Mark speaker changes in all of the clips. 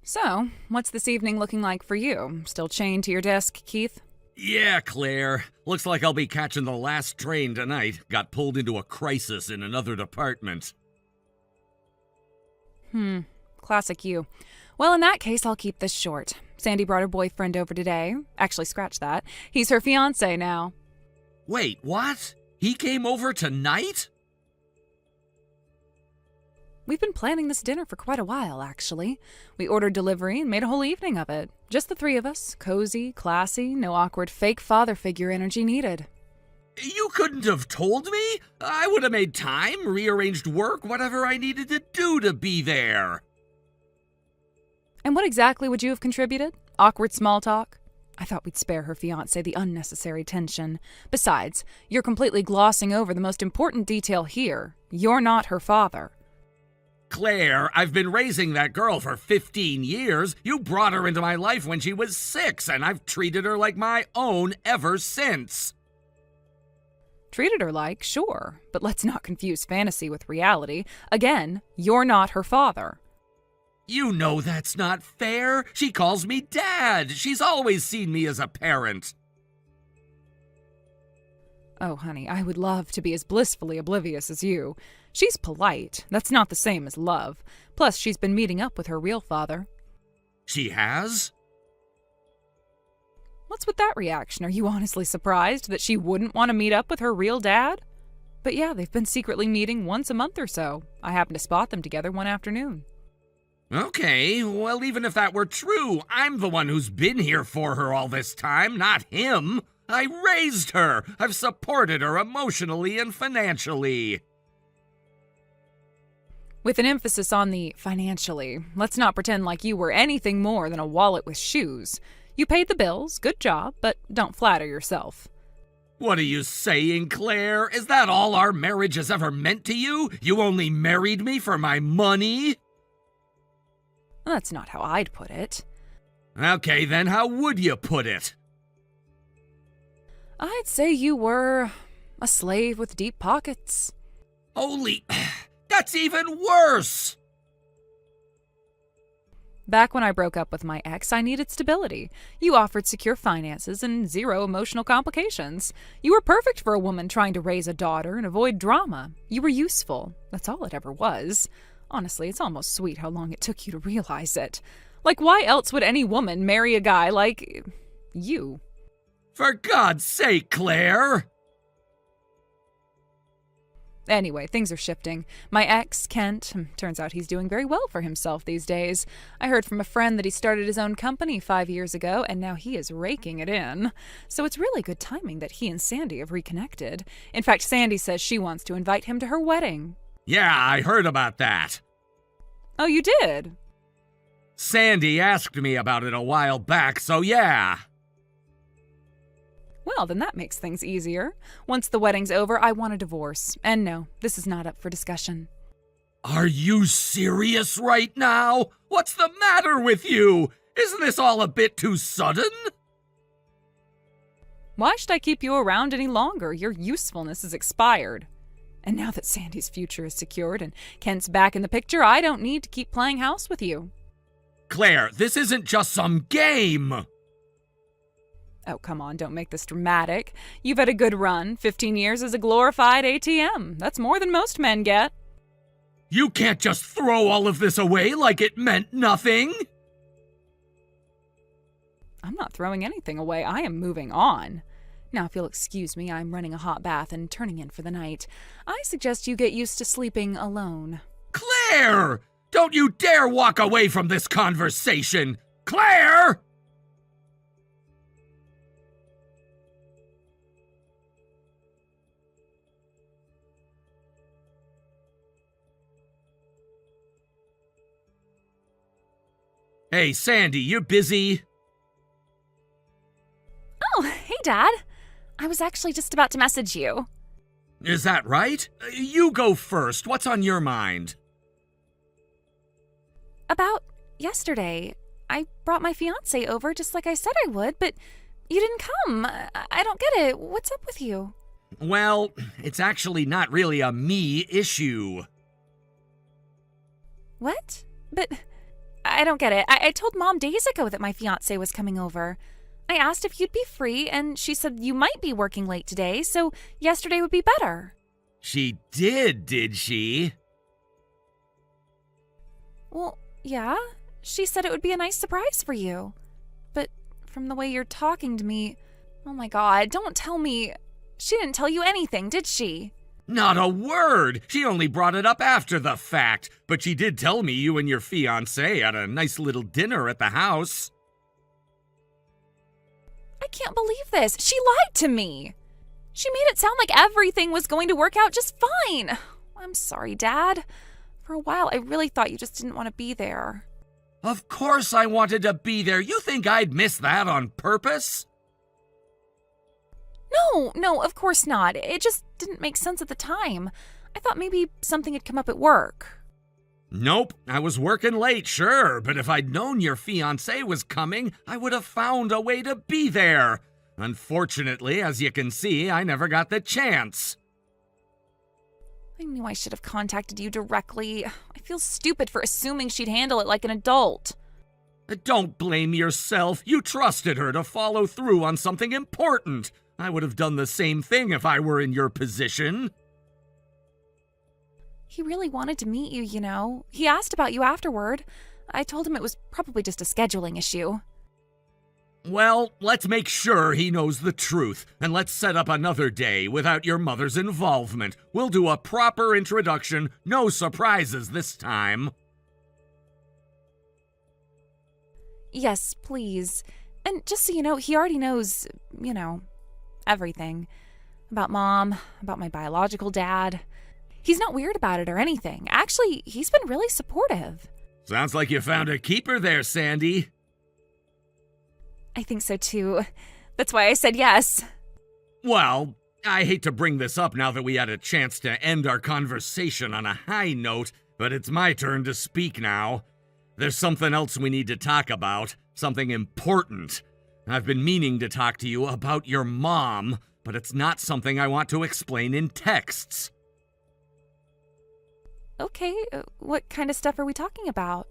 Speaker 1: So, what's this evening looking like for you? Still chained to your desk, Keith?
Speaker 2: Yeah, Claire. Looks like I'll be catching the last train tonight. Got pulled into a crisis in another department.
Speaker 1: Classic you. Well, in that case, I'll keep this short. Sandy brought her boyfriend over today. Actually, scratch that. He's her fiancé now.
Speaker 2: Wait, what? He came over tonight?
Speaker 1: We've been planning this dinner for quite a while, actually. We ordered delivery and made a whole evening of it. Just the three of us. Cozy, classy, no awkward fake father figure energy needed.
Speaker 2: You couldn't have told me? I would have made time, rearranged work, whatever I needed to do to be there.
Speaker 1: And what exactly would you have contributed? Awkward small talk? I thought we'd spare her fiancé the unnecessary tension. Besides, you're completely glossing over the most important detail here. You're not her father.
Speaker 2: Claire, I've been raising that girl for 15 years. You brought her into my life when she was 6, and I've treated her like my own ever since.
Speaker 1: Treated her like, sure, but let's not confuse fantasy with reality. Again, you're not her father.
Speaker 2: You know that's not fair. She calls me Dad. She's always seen me as a parent.
Speaker 1: Oh, honey, I would love to be as blissfully oblivious as you. She's polite. That's not the same as love. Plus, she's been meeting up with her real father.
Speaker 2: She has?
Speaker 1: What's with that reaction? Are you honestly surprised that she wouldn't want to meet up with her real dad? But yeah, they've been secretly meeting once a month or so. I happened to spot them together one afternoon.
Speaker 2: Okay, well, even if that were true, I'm the one who's been here for her all this time, not him. I raised her. I've supported her emotionally and financially.
Speaker 1: With an emphasis on the financially, let's not pretend like you were anything more than a wallet with shoes. You paid the bills, good job, but don't flatter yourself.
Speaker 2: What are you saying, Claire? Is that all our marriage has ever meant to you? You only married me for my money?
Speaker 1: That's not how I'd put it.
Speaker 2: Okay, then how would you put it?
Speaker 1: I'd say you were a slave with deep pockets.
Speaker 2: Holy... That's even worse!
Speaker 1: Back when I broke up with my ex, I needed stability. You offered secure finances and zero emotional complications. You were perfect for a woman trying to raise a daughter and avoid drama. You were useful. That's all it ever was. Honestly, it's almost sweet how long it took you to realize it. Like, why else would any woman marry a guy like... you?
Speaker 2: For God's sake, Claire!
Speaker 1: Anyway, things are shifting. My ex, Kent, turns out he's doing very well for himself these days. I heard from a friend that he started his own company 5 years ago, and now he is raking it in. So it's really good timing that he and Sandy have reconnected. In fact, Sandy says she wants to invite him to her wedding.
Speaker 2: Yeah, I heard about that.
Speaker 1: Oh, you did?
Speaker 2: Sandy asked me about it a while back, so yeah.
Speaker 1: Well, then that makes things easier. Once the wedding's over, I want a divorce. And no, this is not up for discussion.
Speaker 2: Are you serious right now? What's the matter with you? Isn't this all a bit too sudden?
Speaker 1: Why should I keep you around any longer? Your usefulness is expired. And now that Sandy's future is secured and Kent's back in the picture, I don't need to keep playing house with you.
Speaker 2: Claire, this isn't just some game.
Speaker 1: Oh, come on, don't make this dramatic. You've had a good run. 15 years as a glorified ATM. That's more than most men get.
Speaker 2: You can't just throw all of this away like it meant nothing.
Speaker 1: I'm not throwing anything away. I am moving on. Now, if you'll excuse me, I'm running a hot bath and turning in for the night. I suggest you get used to sleeping alone.
Speaker 2: Claire! Don't you dare walk away from this conversation! Claire! Hey, Sandy, you busy?
Speaker 3: Oh, hey, Dad. I was actually just about to message you.
Speaker 2: Is that right? You go first. What's on your mind?
Speaker 3: About yesterday. I brought my fiancé over just like I said I would, but you didn't come. I don't get it. What's up with you?
Speaker 2: Well, it's actually not really a me issue.
Speaker 3: What? But I don't get it. I told Mom days ago that my fiancé was coming over. I asked if you'd be free, and she said you might be working late today, so yesterday would be better.
Speaker 2: She did she?
Speaker 3: Well, yeah. She said it would be a nice surprise for you. But from the way you're talking to me, oh my God, don't tell me. She didn't tell you anything, did she?
Speaker 2: Not a word! She only brought it up after the fact, but she did tell me you and your fiancé had a nice little dinner at the house.
Speaker 3: I can't believe this. She lied to me. She made it sound like everything was going to work out just fine. I'm sorry, Dad. For a while, I really thought you just didn't want to be there.
Speaker 2: Of course I wanted to be there. You think I'd miss that on purpose?
Speaker 3: No, of course not. It just didn't make sense at the time. I thought maybe something had come up at work.
Speaker 2: Nope, I was working late, sure, but if I'd known your fiancé was coming, I would have found a way to be there. Unfortunately, as you can see, I never got the chance.
Speaker 3: I knew I should have contacted you directly. I feel stupid for assuming she'd handle it like an adult.
Speaker 2: Don't blame yourself. You trusted her to follow through on something important. I would have done the same thing if I were in your position.
Speaker 3: He really wanted to meet you, you know. He asked about you afterward. I told him it was probably just a scheduling issue.
Speaker 2: Well, let's make sure he knows the truth, and let's set up another day without your mother's involvement. We'll do a proper introduction, no surprises this time.
Speaker 3: Yes, please. And just so you know, he already knows, everything. About Mom, about my biological dad. He's not weird about it or anything. Actually, he's been really supportive.
Speaker 2: Sounds like you found a keeper there, Sandy.
Speaker 3: I think so too. That's why I said yes.
Speaker 2: Well, I hate to bring this up now that we had a chance to end our conversation on a high note, but it's my turn to speak now. There's something else we need to talk about, something important. I've been meaning to talk to you about your mom, but it's not something I want to explain in texts.
Speaker 3: Okay, what kind of stuff are we talking about?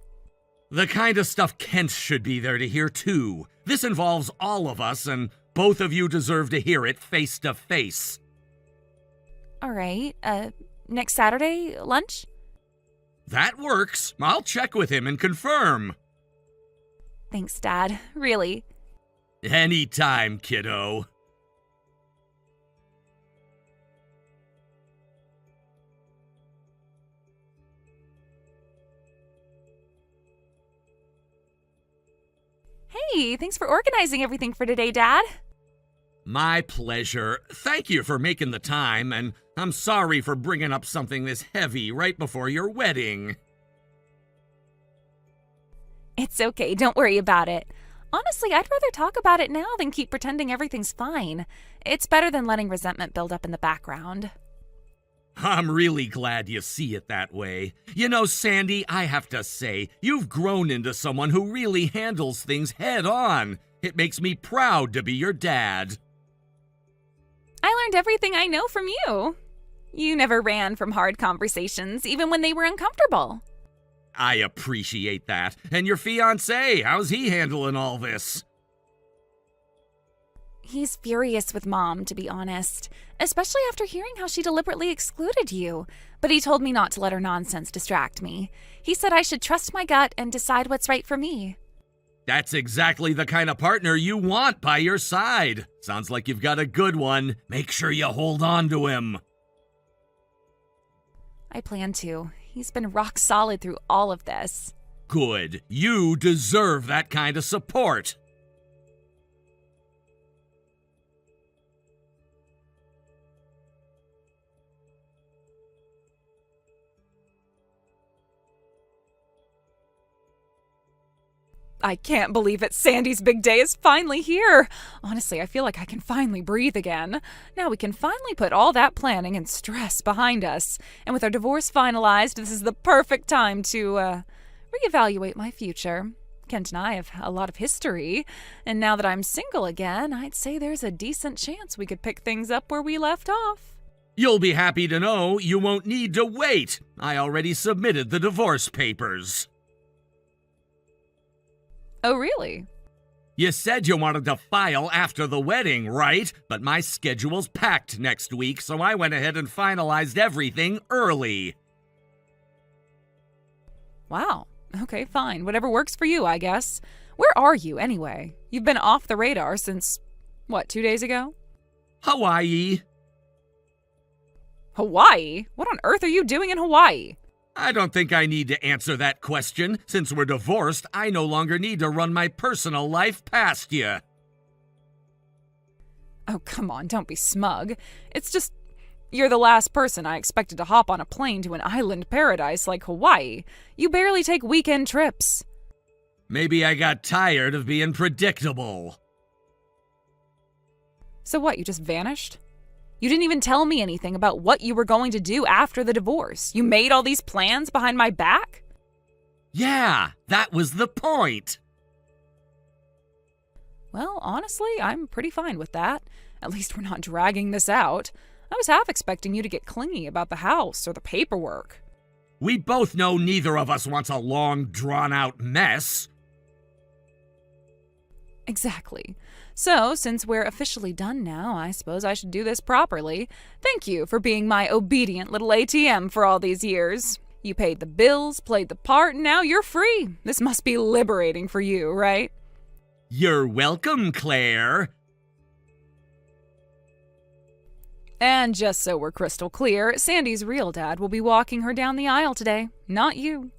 Speaker 2: The kind of stuff Kent should be there to hear too. This involves all of us, and both of you deserve to hear it face to face.
Speaker 3: All right, next Saturday, lunch?
Speaker 2: That works. I'll check with him and confirm.
Speaker 3: Thanks, Dad. Really.
Speaker 2: Anytime, kiddo.
Speaker 3: Hey, thanks for organizing everything for today, Dad.
Speaker 2: My pleasure. Thank you for making the time, and I'm sorry for bringing up something this heavy right before your wedding.
Speaker 3: It's okay, don't worry about it. Honestly, I'd rather talk about it now than keep pretending everything's fine. It's better than letting resentment build up in the background.
Speaker 2: I'm really glad you see it that way. You know, Sandy, I have to say, you've grown into someone who really handles things head on. It makes me proud to be your dad.
Speaker 3: I learned everything I know from you. You never ran from hard conversations, even when they were uncomfortable.
Speaker 2: I appreciate that. And your fiancé, how's he handling all this?
Speaker 3: He's furious with Mom, to be honest, especially after hearing how she deliberately excluded you. But he told me not to let her nonsense distract me. He said I should trust my gut and decide what's right for me.
Speaker 2: That's exactly the kind of partner you want by your side. Sounds like you've got a good one. Make sure you hold on to him.
Speaker 3: I plan to. He's been rock solid through all of this.
Speaker 2: Good. You deserve that kind of support.
Speaker 1: I can't believe it. Sandy's big day is finally here. Honestly, I feel like I can finally breathe again. Now we can finally put all that planning and stress behind us. And with our divorce finalized, this is the perfect time to, reevaluate my future. Kent and I have a lot of history, and now that I'm single again, I'd say there's a decent chance we could pick things up where we left off.
Speaker 2: You'll be happy to know you won't need to wait. I already submitted the divorce papers.
Speaker 1: Oh, really?
Speaker 2: You said you wanted to file after the wedding, right? But my schedule's packed next week, so I went ahead and finalized everything early.
Speaker 1: Wow. Okay, fine. Whatever works for you, I guess. Where are you, anyway? You've been off the radar since, what, 2 days ago?
Speaker 2: Hawaii.
Speaker 1: Hawaii? What on earth are you doing in Hawaii?
Speaker 2: I don't think I need to answer that question. Since we're divorced, I no longer need to run my personal life past you.
Speaker 1: Oh, come on, don't be smug. It's just, you're the last person I expected to hop on a plane to an island paradise like Hawaii. You barely take weekend trips.
Speaker 2: Maybe I got tired of being predictable.
Speaker 1: So what, you just vanished? You didn't even tell me anything about what you were going to do after the divorce. You made all these plans behind my back?
Speaker 2: Yeah, that was the point.
Speaker 1: Well, honestly, I'm pretty fine with that. At least we're not dragging this out. I was half expecting you to get clingy about the house or the paperwork.
Speaker 2: We both know neither of us wants a long, drawn-out mess.
Speaker 1: Exactly. So, since we're officially done now, I suppose I should do this properly. Thank you for being my obedient little ATM for all these years. You paid the bills, played the part, and now you're free. This must be liberating for you, right?
Speaker 2: You're welcome, Claire.
Speaker 1: And just so we're crystal clear, Sandy's real dad will be walking her down the aisle today, not you.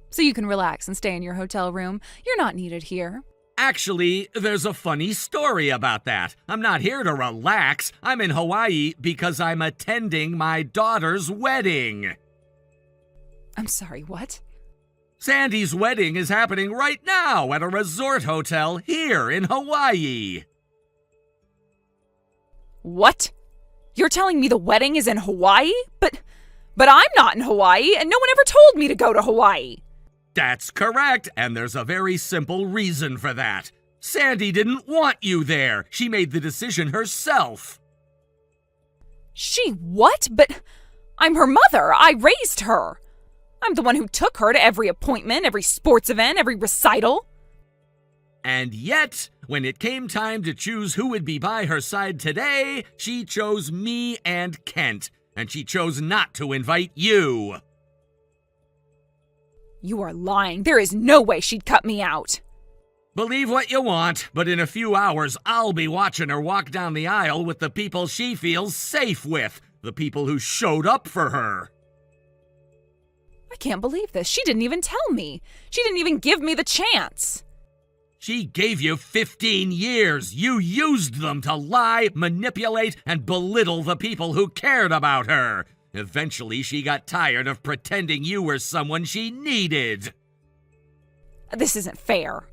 Speaker 1: So you can relax and stay in your hotel room. You're not needed here.
Speaker 2: Actually, there's a funny story about that. I'm not here to relax. I'm in Hawaii because I'm attending my daughter's wedding.
Speaker 1: I'm sorry, what?
Speaker 2: Sandy's wedding is happening right now at a resort hotel here in Hawaii.
Speaker 1: What? You're telling me the wedding is in Hawaii? But I'm not in Hawaii, and no one ever told me to go to Hawaii.
Speaker 2: That's correct, and there's a very simple reason for that. Sandy didn't want you there. She made the decision herself.
Speaker 1: She what? But I'm her mother. I raised her. I'm the one who took her to every appointment, every sports event, every recital.
Speaker 2: And yet, when it came time to choose who would be by her side today, she chose me and Kent, and she chose not to invite you.
Speaker 1: You are lying. There is no way she'd cut me out.
Speaker 2: Believe what you want, but in a few hours, I'll be watching her walk down the aisle with the people she feels safe with, the people who showed up for her.
Speaker 1: I can't believe this. She didn't even tell me. She didn't even give me the chance.
Speaker 2: She gave you 15 years. You used them to lie, manipulate, and belittle the people who cared about her. Eventually, she got tired of pretending you were someone she needed.
Speaker 1: This isn't fair.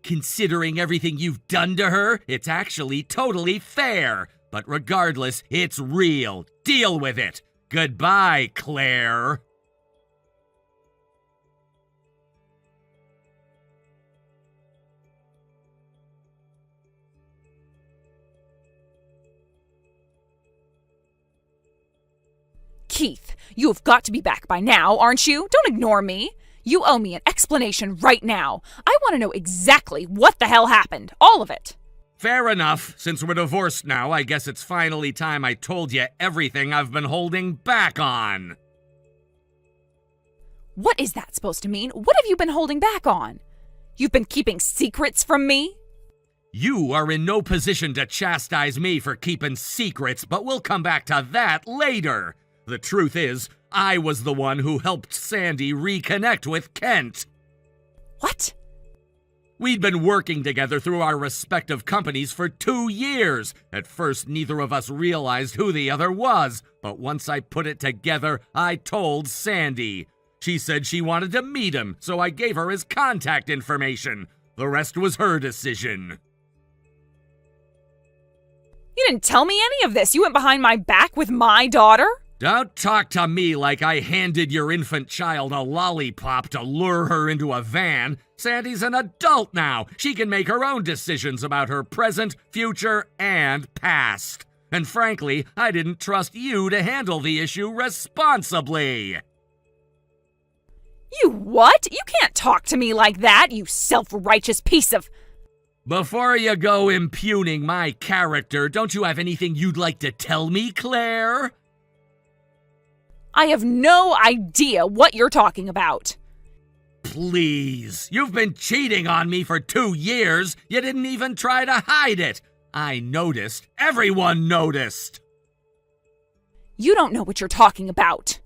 Speaker 2: Considering everything you've done to her, it's actually totally fair. But regardless, it's real. Deal with it. Goodbye, Claire.
Speaker 1: Keith, you have got to be back by now, aren't you? Don't ignore me. You owe me an explanation right now. I want to know exactly what the hell happened. All of it.
Speaker 2: Fair enough. Since we're divorced now, I guess it's finally time I told you everything I've been holding back on.
Speaker 1: What is that supposed to mean? What have you been holding back on? You've been keeping secrets from me?
Speaker 2: You are in no position to chastise me for keeping secrets, but we'll come back to that later. The truth is, I was the one who helped Sandy reconnect with Kent.
Speaker 1: What?
Speaker 2: We'd been working together through our respective companies for 2 years. At first, neither of us realized who the other was, but once I put it together, I told Sandy. She said she wanted to meet him, so I gave her his contact information. The rest was her decision.
Speaker 1: You didn't tell me any of this. You went behind my back with my daughter?
Speaker 2: Don't talk to me like I handed your infant child a lollipop to lure her into a van. Sandy's an adult now. She can make her own decisions about her present, future, and past. And frankly, I didn't trust you to handle the issue responsibly.
Speaker 3: You what? You can't talk to me like that, you self-righteous piece of...
Speaker 2: Before you go impugning my character, don't you have anything you'd like to tell me, Claire?
Speaker 3: I have no idea what you're talking about.
Speaker 2: Please, you've been cheating on me for 2 years. You didn't even try to hide it. I noticed. Everyone noticed.
Speaker 3: You don't know what you're talking about.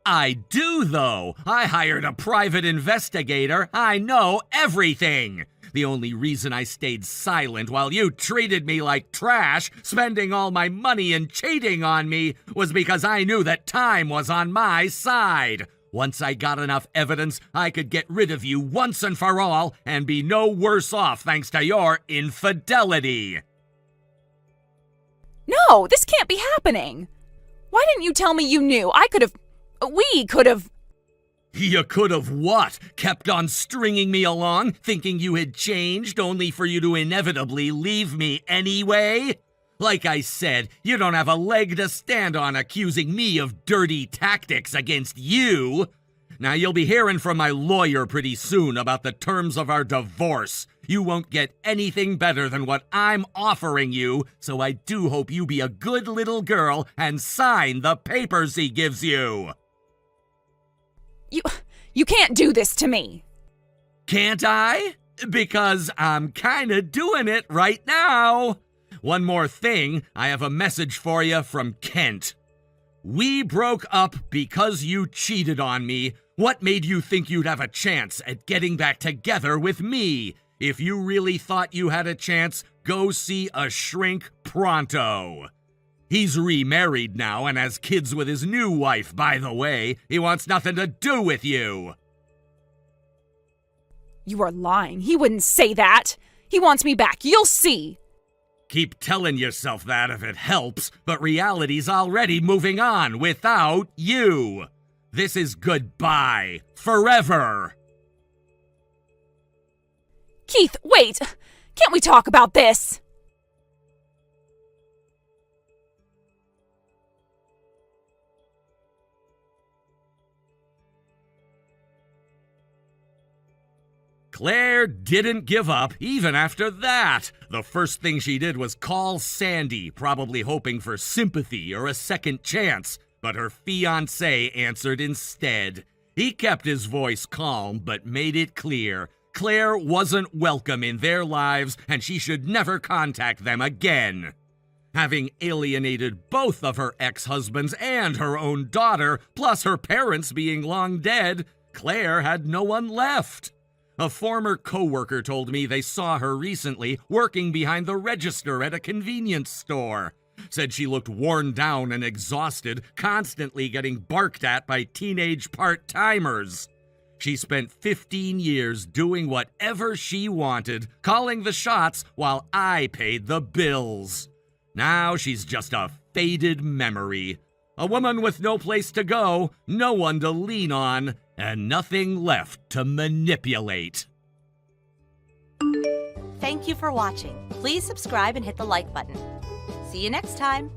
Speaker 2: I do, though. I hired a private investigator. I know everything. The only reason I stayed silent while you treated me like trash, spending all my money and cheating on me, was because I knew that time was on my side. Once I got enough evidence, I could get rid of you once and for all and be no worse off thanks to your infidelity.
Speaker 3: No, this can't be happening. Why didn't you tell me you knew? We could have...
Speaker 2: You could have what? Kept on stringing me along, thinking you had changed, only for you to inevitably leave me anyway? Like I said, you don't have a leg to stand on accusing me of dirty tactics against you. Now you'll be hearing from my lawyer pretty soon about the terms of our divorce. You won't get anything better than what I'm offering you, so I do hope you be a good little girl and sign the papers he gives you.
Speaker 3: You can't do this to me.
Speaker 2: Can't I? Because I'm kinda doing it right now. One more thing, I have a message for you from Kent. We broke up because you cheated on me. What made you think you'd have a chance at getting back together with me? If you really thought you had a chance, go see a shrink pronto. He's remarried now and has kids with his new wife, by the way. He wants nothing to do with you.
Speaker 3: You are lying. He wouldn't say that. He wants me back. You'll see.
Speaker 2: Keep telling yourself that if it helps, but reality's already moving on without you. This is goodbye. Forever.
Speaker 3: Keith, wait. Can't we talk about this?
Speaker 2: Claire didn't give up, even after that. The first thing she did was call Sandy, probably hoping for sympathy or a second chance, but her fiancé answered instead. He kept his voice calm, but made it clear Claire wasn't welcome in their lives, and she should never contact them again. Having alienated both of her ex-husbands and her own daughter, plus her parents being long dead, Claire had no one left. A former coworker told me they saw her recently working behind the register at a convenience store. Said she looked worn down and exhausted, constantly getting barked at by teenage part-timers. She spent 15 years doing whatever she wanted, calling the shots while I paid the bills. Now she's just a faded memory. A woman with no place to go, no one to lean on, and nothing left to manipulate.
Speaker 4: Thank you for watching. Please subscribe and hit the like button. See you next time.